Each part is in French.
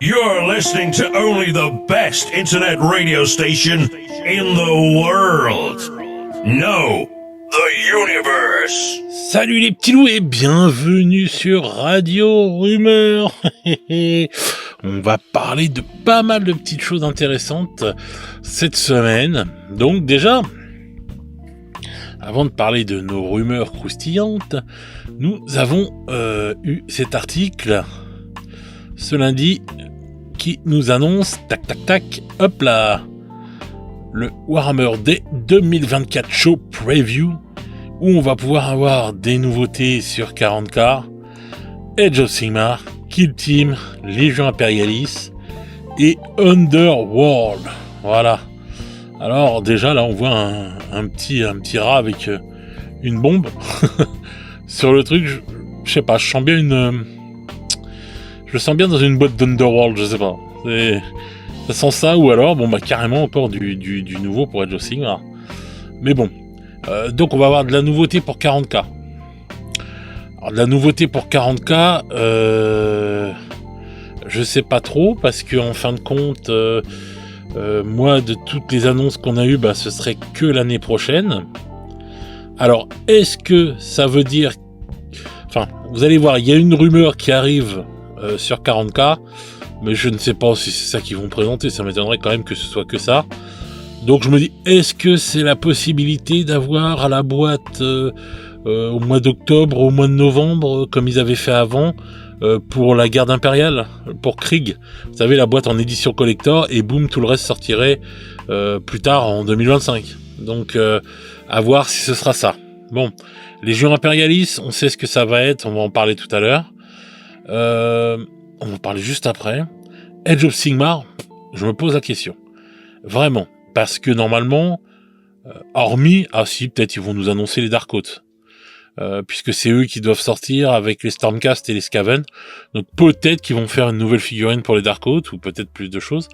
You're listening to only the best internet radio station in the world. No, the universe. Salut les petits loups et bienvenue sur Radio Rumeur. On va parler de pas mal de petites choses intéressantes cette semaine. Donc déjà, avant de parler de nos rumeurs croustillantes, nous avons eu cet article ce lundi qui nous annonce, tac tac tac, hop là, le Warhammer Day 2024 Show Preview, où on va pouvoir avoir des nouveautés sur 40K, Age of Sigmar, Kill Team, Légion Imperialis et Underworld. Voilà. Alors déjà là on voit un petit rat avec une bombe sur le truc. Je sais pas, je sens bien dans une boîte d'Underworld, je sais pas. Ça sent ça, ou alors carrément encore du nouveau pour Age of Sigmar. Mais bon. Donc on va avoir de la nouveauté pour 40K. Alors de la nouveauté pour 40K, je sais pas trop, parce que en fin de compte, moi de toutes les annonces qu'on a eues, ce serait que l'année prochaine. Alors est-ce que ça veut dire... Enfin, vous allez voir, il y a une rumeur qui arrive sur 40K, mais je ne sais pas si c'est ça qu'ils vont présenter, ça m'étonnerait quand même que ce soit que ça. Donc je me dis, est-ce que c'est la possibilité d'avoir à la boîte au mois d'octobre, au mois de novembre, comme ils avaient fait avant, pour la garde impériale, pour Krieg. Vous savez, la boîte en édition collector, et boum, tout le reste sortirait plus tard en 2025. Donc à voir si ce sera ça. Bon, Légion Imperialis, on sait ce que ça va être, on va en parler tout à l'heure. On va en parler juste après. Age of Sigmar, je me pose la question. Vraiment. Parce que normalement, hormis... Ah si, peut-être ils vont nous annoncer les Dark Oath. Puisque c'est eux qui doivent sortir avec les Stormcast et les Skaven. Donc peut-être qu'ils vont faire une nouvelle figurine pour les Dark Oath, ou peut-être plus de choses.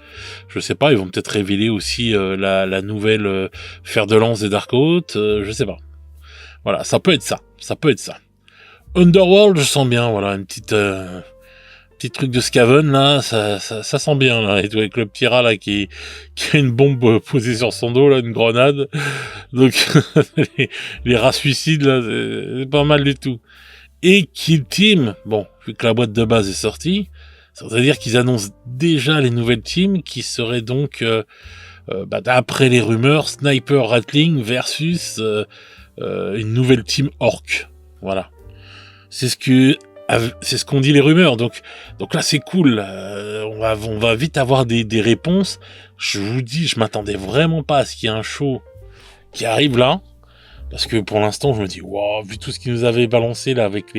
Je sais pas, ils vont peut-être révéler aussi la nouvelle fer de lance des Dark Oath. Je sais pas. Voilà, ça peut être ça. Ça peut être ça. Underworld, je sens bien, voilà, une petite... petit truc de Skaven là, ça sent bien là, et tout, avec le petit rat là qui a une bombe posée sur son dos là, une grenade. Donc les rats suicides là, c'est pas mal du tout. Et Kill Team, bon, vu que la boîte de base est sortie, ça veut dire qu'ils annoncent déjà les nouvelles teams qui seraient donc d'après les rumeurs, Sniper Ratling versus une nouvelle team Orc. Voilà. C'est ce qu'on dit les rumeurs, donc là c'est cool, on va vite avoir des réponses. Je vous dis, je m'attendais vraiment pas à ce qu'il y ait un show qui arrive là, parce que pour l'instant je me dis, wow, vu tout ce qu'ils nous avaient balancé là avec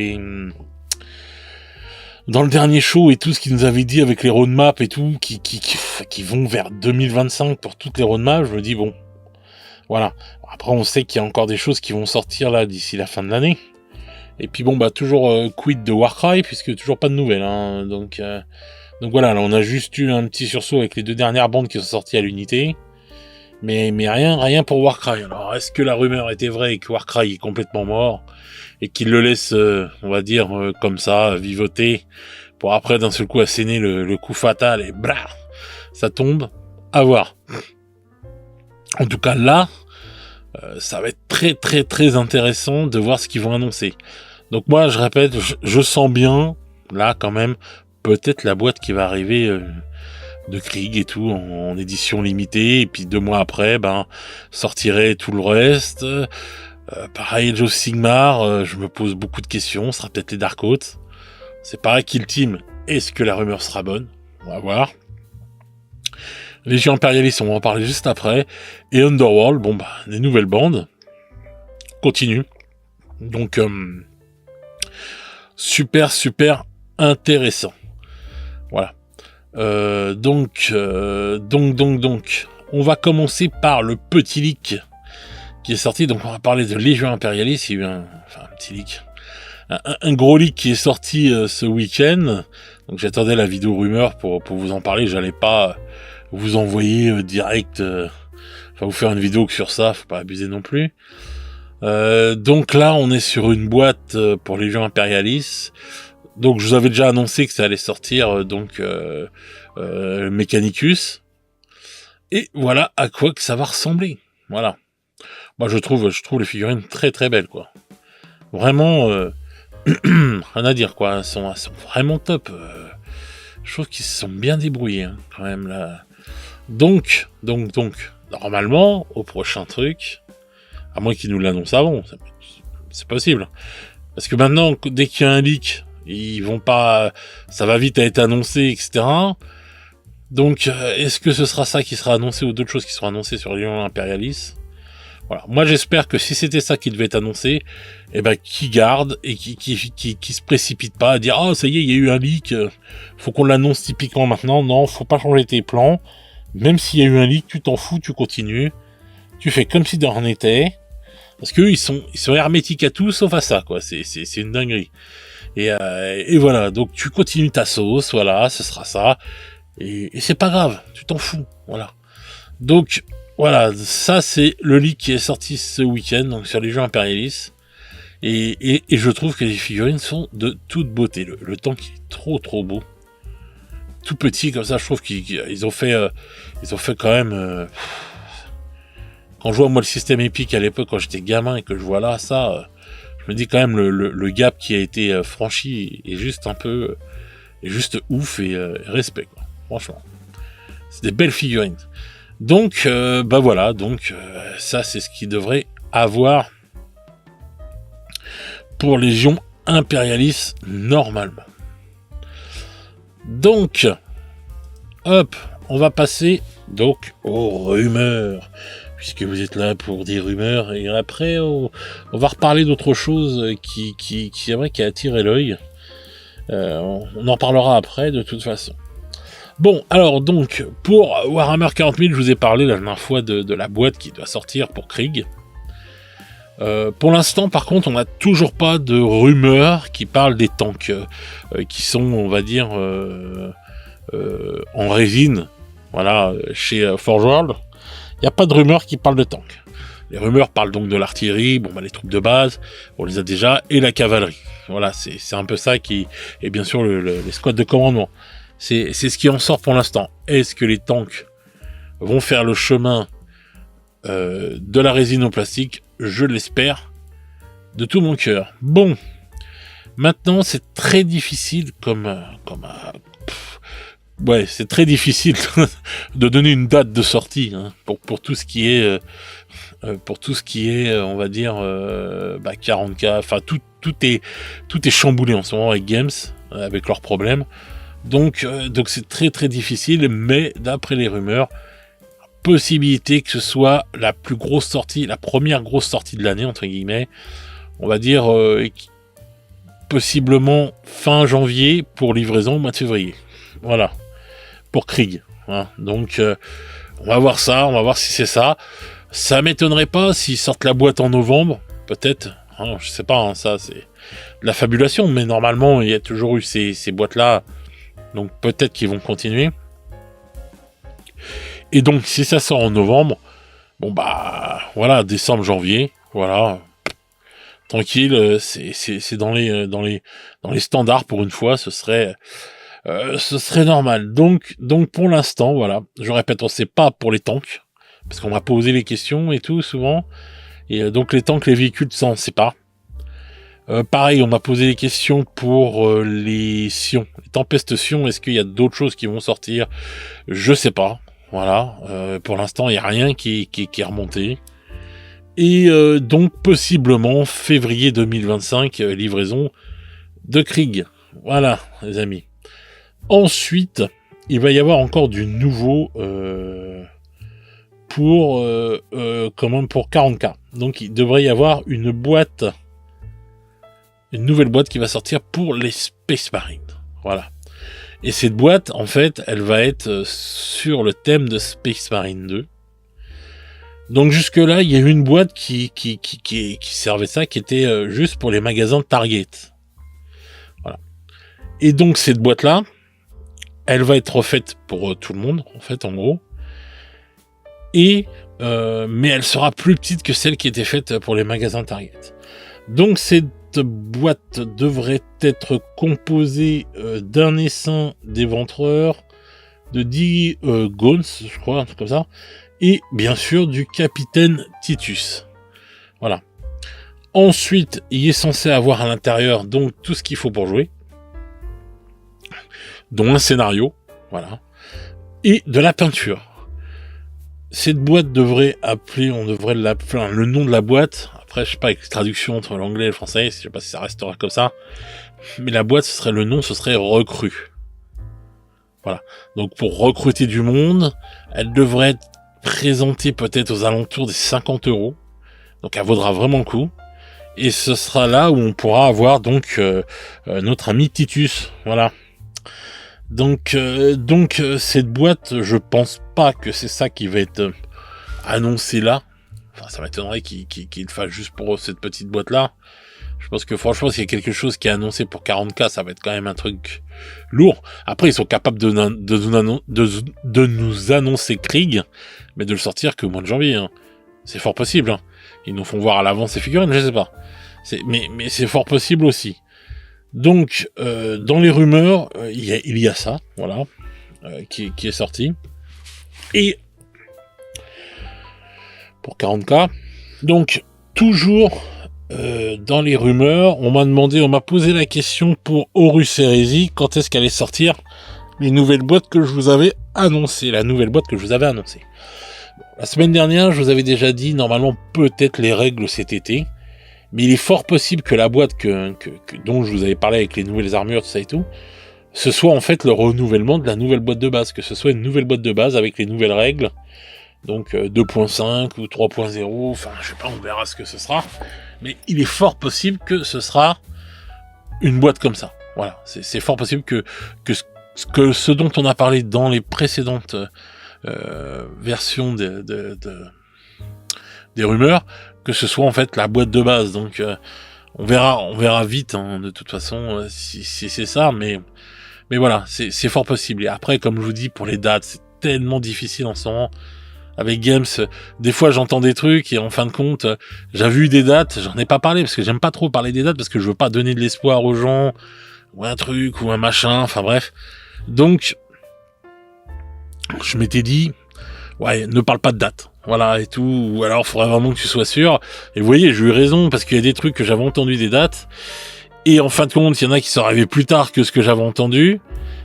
dans le dernier show et tout ce qu'ils nous avaient dit avec les roadmaps et tout, qui vont vers 2025 pour toutes les roadmaps, je me dis bon, voilà. Après on sait qu'il y a encore des choses qui vont sortir là d'ici la fin de l'année. Et puis toujours quid de Warcry, puisque toujours pas de nouvelles, hein. Donc voilà, là on a juste eu un petit sursaut avec les 2 dernières bandes qui sont sorties à l'unité, mais rien pour Warcry. Alors est-ce que la rumeur était vraie et que Warcry est complètement mort et qu'il le laisse, on va dire comme ça, vivoter pour après d'un seul coup asséner le coup fatal et blah, ça tombe, à voir. En tout cas là, ça va être très très très intéressant de voir ce qu'ils vont annoncer. Donc moi je répète, je sens bien là quand même peut-être la boîte qui va arriver de Krieg et tout en édition limitée, et puis 2 mois après sortirait tout le reste. Pareil, Age of Sigmar, je me pose beaucoup de questions, ce sera peut-être les Dark Oath. C'est pareil, Kill Team, est-ce que la rumeur sera bonne? On va voir. Légion Imperialis, on va en parler juste après. Et Underworld, des nouvelles bandes. Continue. Donc, super intéressant. Voilà. Donc, on va commencer par le petit leak qui est sorti. Donc, on va parler de Légion Imperialis. Il y a eu un petit leak. Un gros leak qui est sorti ce week-end. Donc, j'attendais la vidéo rumeur pour vous en parler. J'allais pas vous envoyer direct, vous faire une vidéo que sur ça, faut pas abuser non plus. Donc là, on est sur une boîte pour Légion Imperialis. Donc je vous avais déjà annoncé que ça allait sortir Mechanicus. Et voilà à quoi que ça va ressembler. Voilà. Moi je trouve les figurines très très belles quoi. Vraiment rien à dire quoi. Elles sont vraiment top. Je trouve qu'ils se sont bien débrouillés hein, quand même là. Donc normalement au prochain truc, à moins qu'ils nous l'annoncent avant, c'est possible. Parce que maintenant dès qu'il y a un leak, ils vont pas, ça va vite à être annoncé, etc. Donc, est-ce que ce sera ça qui sera annoncé ou d'autres choses qui seront annoncées sur Lion Imperialis? Voilà. Moi, j'espère que si c'était ça qui devait être annoncé, eh ben, qui garde et qui se précipite pas à dire, ah, ça y est, il y a eu un leak, faut qu'on l'annonce typiquement maintenant. Non, faut pas changer tes plans. Même s'il y a eu un leak, tu t'en fous, tu continues. Tu fais comme si de rien n'était. Parce qu'eux, ils sont hermétiques à tout, sauf à ça, quoi. C'est une dinguerie. Et voilà. Donc, tu continues ta sauce, voilà, ce sera ça. Et c'est pas grave, tu t'en fous, voilà. Donc, voilà, ça c'est le leak qui est sorti ce week-end, donc sur les jeux Imperialis. Et je trouve que les figurines sont de toute beauté. Le tank est trop beau. Tout petit comme ça, je trouve qu'ils ont fait quand même... quand je vois moi le système épique à l'époque, quand j'étais gamin et que je vois là, ça... je me dis quand même le gap qui a été franchi est juste un peu... est juste ouf et respect, quoi. Franchement, c'est des belles figurines. Donc, voilà. Donc, ça, c'est ce qu'il devrait avoir pour Légion Imperialis normalement. Donc, hop, on va passer donc aux rumeurs, puisque vous êtes là pour des rumeurs. Et après, on va reparler d'autre chose qui est vrai qui a attiré l'œil. On en parlera après de toute façon. Bon, alors donc, pour Warhammer 40 000, je vous ai parlé la dernière fois de la boîte qui doit sortir pour Krieg. Pour l'instant, par contre, on n'a toujours pas de rumeurs qui parlent des tanks qui sont, on va dire, en résine, voilà, chez Forge World. Il n'y a pas de rumeurs qui parlent de tanks. Les rumeurs parlent donc de l'artillerie, les troupes de base, on les a déjà, et la cavalerie. Voilà, c'est un peu ça qui... Et bien sûr, les squads de commandement. C'est ce qui en sort pour l'instant. Est-ce que les tanks vont faire le chemin de la résine au plastique? Je l'espère de tout mon cœur. Bon, maintenant c'est très difficile c'est très difficile de donner une date de sortie hein, pour tout ce qui est on va dire 40K. Enfin tout est chamboulé en ce moment avec Games avec leurs problèmes. Donc c'est très très difficile, mais d'après les rumeurs, possibilité que ce soit la plus grosse sortie, la première grosse sortie de l'année entre guillemets, on va dire possiblement fin janvier pour livraison au mois de février. Voilà, pour Krieg. Hein. Donc on va voir ça, on va voir si c'est ça. Ça m'étonnerait pas s'ils sortent la boîte en novembre, peut-être. Hein, je sais pas, hein, ça c'est de la fabulation, mais normalement il y a toujours eu ces boîtes-là. Donc peut-être qu'ils vont continuer. Et donc si ça sort en novembre, voilà, décembre, janvier, voilà, tranquille, c'est dans les standards pour une fois, ce serait normal. Donc pour l'instant, voilà, je répète, on sait pas pour les tanks, parce qu'on m'a posé les questions et tout souvent, et donc les tanks, les véhicules, ça on sait pas. Pareil, on m'a posé des questions pour les Sion, les Tempestes Sion. Est-ce qu'il y a d'autres choses qui vont sortir? Je sais pas. Voilà. Pour l'instant, il n'y a rien qui est remonté. Et donc, possiblement, février 2025, livraison de Krieg. Voilà, les amis. Ensuite, il va y avoir encore du nouveau pour 40K. Donc, il devrait y avoir une nouvelle boîte qui va sortir pour les Space Marines. Voilà. Et cette boîte, en fait, elle va être sur le thème de Space Marine 2. Donc jusque-là, il y a eu une boîte qui servait ça, qui était juste pour les magasins de Target. Voilà. Et donc cette boîte-là, elle va être refaite pour tout le monde, en fait, en gros. Et mais elle sera plus petite que celle qui était faite pour les magasins Target. Donc cette cette boîte devrait être composée d'un essaim d'éventreur, de 10 Gauns, je crois, un truc comme ça, et bien sûr du capitaine Titus. Voilà. Ensuite, il est censé avoir à l'intérieur donc tout ce qu'il faut pour jouer, dont un scénario, voilà, et de la peinture. Cette boîte devrait appeler, le nom de la boîte, après je sais pas avec traduction entre l'anglais et le français, je sais pas si ça restera comme ça, mais la boîte ce serait Recrue. Voilà. Donc pour recruter du monde, elle devrait être présentée peut-être aux alentours des 50 €. Donc elle vaudra vraiment le coup. Et ce sera là où on pourra avoir donc notre ami Titus. Voilà. Donc cette boîte, je pense pas que c'est ça qui va être annoncé là. Enfin, ça m'étonnerait qu'il le fasse juste pour cette petite boîte là. Je pense que franchement, s'il y a quelque chose qui est annoncé pour 40K, ça va être quand même un truc lourd. Après, ils sont capables de nous annoncer Krieg, mais de le sortir que au mois de janvier. Hein. C'est fort possible. Hein. Ils nous font voir à l'avance ces figurines, je sais pas. Mais c'est fort possible aussi. Donc, dans les rumeurs, il y a ça, voilà, qui est sorti. Et pour 40K, donc toujours dans les rumeurs, on m'a posé la question pour Horus Heresy, quand est-ce qu'allait sortir les nouvelles boîtes que je vous avais annoncées, la semaine dernière, je vous avais déjà dit, normalement, peut-être les règles cet été, mais il est fort possible que la boîte dont je vous avais parlé avec les nouvelles armures, tout ça et tout, ce soit en fait le renouvellement de la nouvelle boîte de base, que ce soit une nouvelle boîte de base avec les nouvelles règles, donc 2.5 ou 3.0, enfin je sais pas, on verra ce que ce sera, mais il est fort possible que ce sera une boîte comme ça. Voilà, c'est fort possible que ce dont on a parlé dans les précédentes versions des rumeurs, que ce soit en fait la boîte de base. Donc on verra vite hein, de toute façon si c'est ça, mais voilà, c'est fort possible. Et après, comme je vous dis, pour les dates, c'est tellement difficile en ce moment. Avec Games, des fois j'entends des trucs et en fin de compte, j'avais eu des dates, j'en ai pas parlé parce que j'aime pas trop parler des dates parce que je veux pas donner de l'espoir aux gens, ou un truc, ou un machin, enfin bref. Donc, je m'étais dit, ouais, ne parle pas de date, voilà, et tout, ou alors il faudrait vraiment que tu sois sûr. Et vous voyez, j'ai eu raison parce qu'il y a des trucs que j'avais entendu des dates, et en fin de compte, il y en a qui sont arrivés plus tard que ce que j'avais entendu,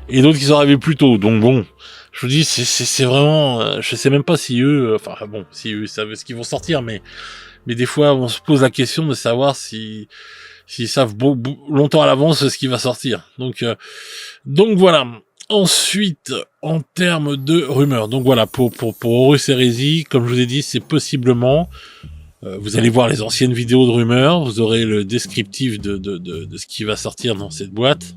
et d'autres qui sont arrivés plus tôt, donc bon... Je vous dis, c'est vraiment, je sais même pas si eux, si eux savent ce qu'ils vont sortir, mais des fois, on se pose la question de savoir s'ils savent longtemps à l'avance ce qui va sortir. Donc voilà. Ensuite, en termes de rumeurs, donc voilà, pour Horus Heresy, comme je vous ai dit, c'est possiblement, vous allez voir les anciennes vidéos de rumeurs, vous aurez le descriptif de ce qui va sortir dans cette boîte,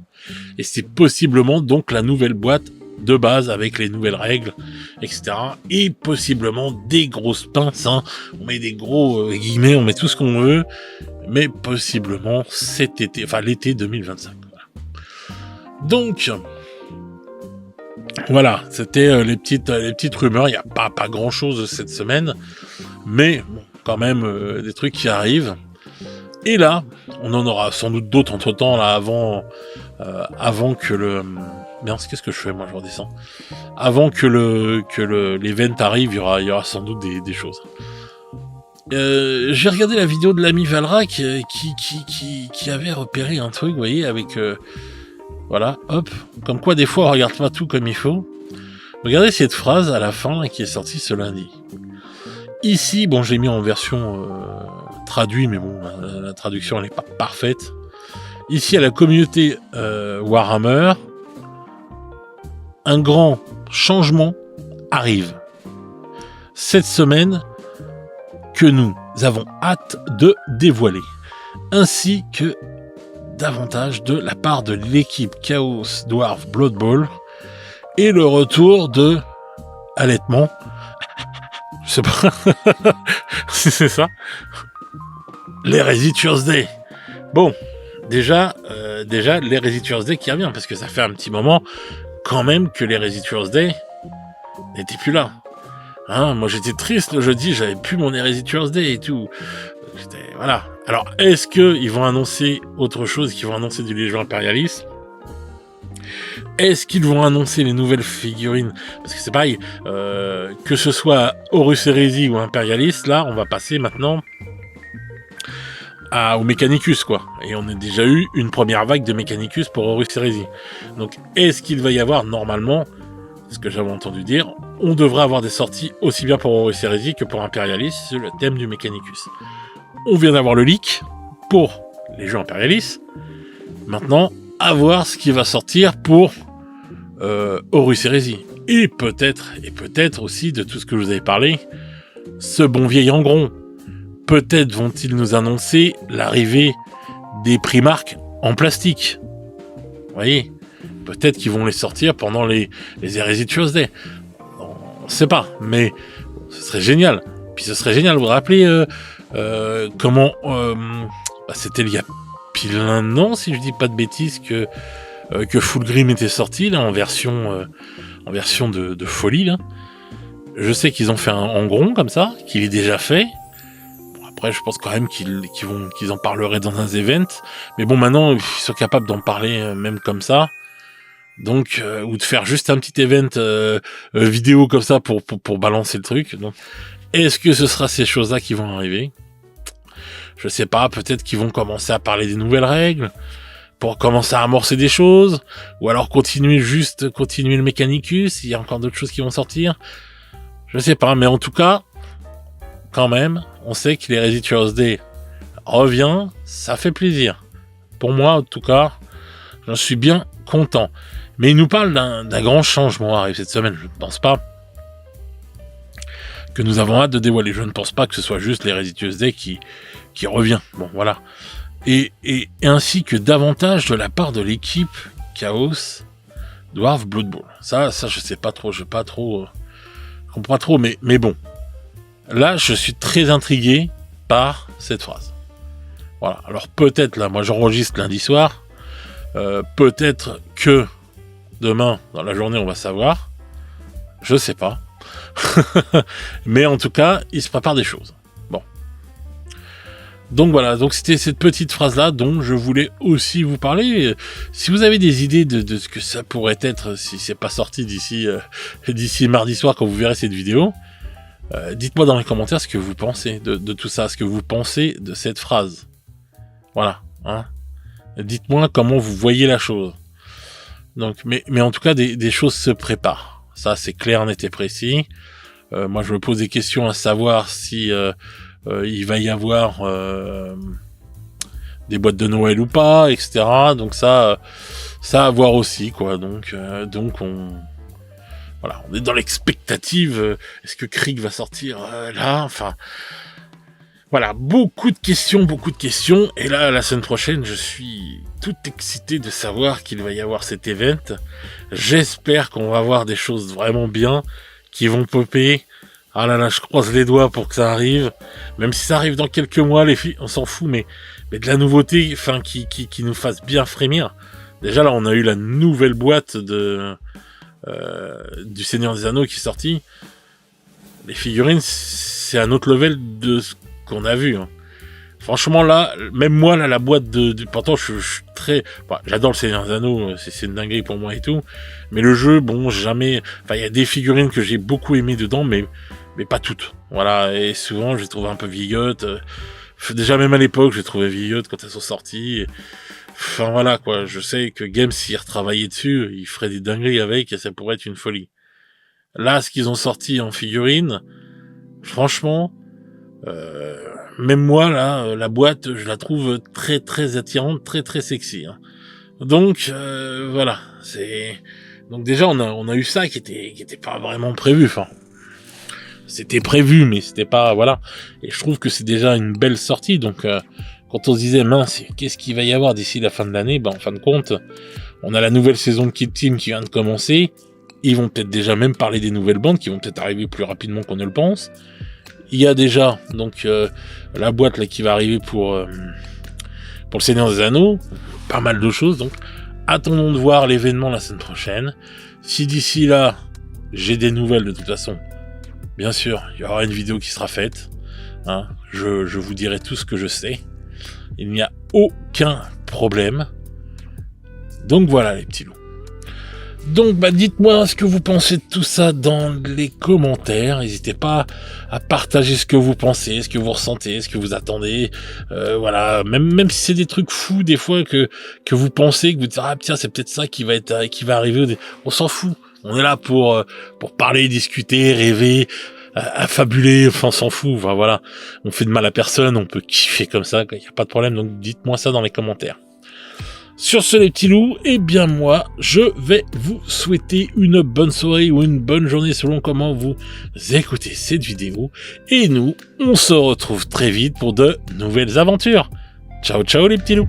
et c'est possiblement donc la nouvelle boîte de base avec les nouvelles règles, etc. Et possiblement des grosses pinces, hein. On met des gros guillemets, on met tout ce qu'on veut, mais possiblement cet été, enfin l'été 2025. Voilà. Donc, voilà, c'était les petites rumeurs. Il n'y a pas grand chose cette semaine, mais bon, quand même des trucs qui arrivent. Et là, on en aura sans doute d'autres entre temps là avant que le merde, qu'est-ce que je fais moi, je redescends. Avant que l'event arrive, il y aura sans doute des choses. J'ai regardé la vidéo de l'ami Valra qui avait repéré un truc, vous voyez, avec voilà, hop, comme quoi des fois on regarde pas tout comme il faut. Regardez cette phrase à la fin là, qui est sortie ce lundi. Ici, bon, j'ai mis en version traduite, mais bon, la traduction elle est pas parfaite. Ici à la communauté Warhammer, un grand changement arrive cette semaine que nous avons hâte de dévoiler, ainsi que davantage de la part de l'équipe Chaos Dwarf Blood Bowl et le retour de allaitement. Je sais pas si c'est ça. L'Heresy Thursday. Bon, déjà l'Heresy Thursday qui revient parce que ça fait un petit moment quand même que l'Heresy Thursday n'était plus là. Hein, moi j'étais triste le jeudi, j'avais plus mon Heresy Thursday et tout. Voilà. Alors, est-ce qu'ils vont annoncer autre chose, qu'ils vont annoncer du Légion Impérialiste? Est-ce qu'ils vont annoncer les nouvelles figurines? Parce que c'est pareil, que ce soit Horus Heresy ou Impérialiste, là, on va passer maintenant au Mechanicus, quoi. Et on a déjà eu une première vague de Mechanicus pour Horus Heresy. Donc, est-ce qu'il va y avoir, normalement, ce que j'avais entendu dire, on devrait avoir des sorties aussi bien pour Horus Heresy que pour Impérialiste sur le thème du Mechanicus. On vient d'avoir le leak pour les jeux Impérialistes. Maintenant, à voir ce qui va sortir pour Horus Heresy. Et peut-être aussi de tout ce que je vous avais parlé, ce bon vieil Angron. Peut-être vont-ils nous annoncer l'arrivée des Primarques en plastique. Vous voyez, peut-être qu'ils vont les sortir pendant les Heresy Tuesday. On ne sait pas, mais ce serait génial. Puis ce serait génial, vous vous rappelez comment... c'était il y a pile un an, si je dis pas de bêtises, que Fulgrim était sorti, là, en version de folie, là. Je sais qu'ils ont fait un Angron, comme ça, qu'il est déjà fait. Après, je pense quand même qu'ils en parleraient dans un event. Mais bon, maintenant, ils sont capables d'en parler même comme ça. Donc, ou de faire juste un petit event vidéo comme ça pour balancer le truc. Donc, est-ce que ce sera ces choses-là qui vont arriver? Je sais pas, peut-être qu'ils vont commencer à parler des nouvelles règles pour commencer à amorcer des choses, ou alors continuer le Mechanicus, il y a encore d'autres choses qui vont sortir. Je sais pas, mais en tout cas, quand même, on sait que les Heresy Tuesday revient, ça fait plaisir. Pour moi, en tout cas, j'en suis bien content. Mais il nous parle d'un grand changement arrive cette semaine. Je ne pense pas que nous avons hâte de dévoiler. Je ne pense pas que ce soit juste les Heresy Tuesday qui revient. Bon, voilà. Et ainsi que davantage de la part de l'équipe Chaos Dwarf Blood Bowl. Ça, je sais pas trop. Je comprends pas trop, mais bon. Là, je suis très intrigué par cette phrase. Voilà. Alors peut-être, là, moi j'enregistre lundi soir. Peut-être que demain, dans la journée, on va savoir. Je sais pas. Mais en tout cas, il se prépare des choses. Bon. Donc voilà, donc c'était cette petite phrase-là dont je voulais aussi vous parler. Si vous avez des idées de ce que ça pourrait être, si c'est pas sorti d'ici mardi soir quand vous verrez cette vidéo, dites-moi dans les commentaires ce que vous pensez de tout ça, ce que vous pensez de cette phrase. Voilà, hein. Dites-moi comment vous voyez la chose. Donc, mais en tout cas, des choses se préparent. Ça, c'est clair, net et précis. Moi, je me pose des questions à savoir si il va y avoir des boîtes de Noël ou pas, etc. Donc ça à voir aussi, quoi. Donc on est dans l'expectative. Est-ce que Krieg va sortir là? Enfin, voilà, beaucoup de questions. Et là, la semaine prochaine, je suis tout excité de savoir qu'il va y avoir cet event. J'espère qu'on va avoir des choses vraiment bien qui vont popper. Ah là là, je croise les doigts pour que ça arrive. Même si ça arrive dans quelques mois, les filles, on s'en fout, mais de la nouveauté, enfin, qui nous fasse bien frémir. Déjà là, on a eu la nouvelle boîte du Seigneur des Anneaux qui est sortie. Les figurines, c'est un autre level de ce qu'on a vu. Hein. Franchement là, même moi là, la boîte pourtant je suis très, j'adore le Seigneur des Anneaux, c'est une dinguerie pour moi et tout. Mais le jeu, bon, jamais. Enfin, il y a des figurines que j'ai beaucoup aimées dedans, mais pas toutes. Voilà, et souvent je les trouve un peu vieillottes. Déjà même à l'époque, je les trouvais vieillottes quand elles sont sorties. Enfin voilà quoi, je sais que Games s'y retravaillait dessus, il ferait des dingueries avec et ça pourrait être une folie. Là, ce qu'ils ont sorti en figurine, franchement, même moi là, la boîte, je la trouve très très attirante, très très sexy. Hein. Donc voilà, donc déjà on a eu ça qui était pas vraiment prévu. Enfin, c'était prévu, mais c'était pas voilà. Et je trouve que c'est déjà une belle sortie. Donc quand on se disait mince, qu'est-ce qu'il va y avoir d'ici la fin de l'année, en fin de compte, on a la nouvelle saison de Kid Team qui vient de commencer. Ils vont peut-être déjà même parler des nouvelles bandes qui vont peut-être arriver plus rapidement qu'on ne le pense. Il y a déjà donc la boîte là qui va arriver pour le Seigneur des Anneaux, pas mal de choses. Donc attendons de voir l'événement la semaine prochaine. Si d'ici là j'ai des nouvelles de toute façon, bien sûr, il y aura une vidéo qui sera faite. Hein, je vous dirai tout ce que je sais. Il n'y a aucun problème. Donc voilà les petits loups. Donc dites-moi ce que vous pensez de tout ça dans les commentaires. N'hésitez pas à partager ce que vous pensez, ce que vous ressentez, ce que vous attendez. Voilà, même si c'est des trucs fous des fois que vous pensez, que vous dites tiens c'est peut-être ça qui va arriver. On s'en fout. On est là pour parler, discuter, rêver, affabuler. Enfin on s'en fout. Enfin voilà, on fait de mal à personne. On peut kiffer comme ça. Il n'y a pas de problème. Donc dites-moi ça dans les commentaires. Sur ce les petits loups, eh bien moi, je vais vous souhaiter une bonne soirée ou une bonne journée selon comment vous écoutez cette vidéo. Et nous, on se retrouve très vite pour de nouvelles aventures. Ciao ciao les petits loups.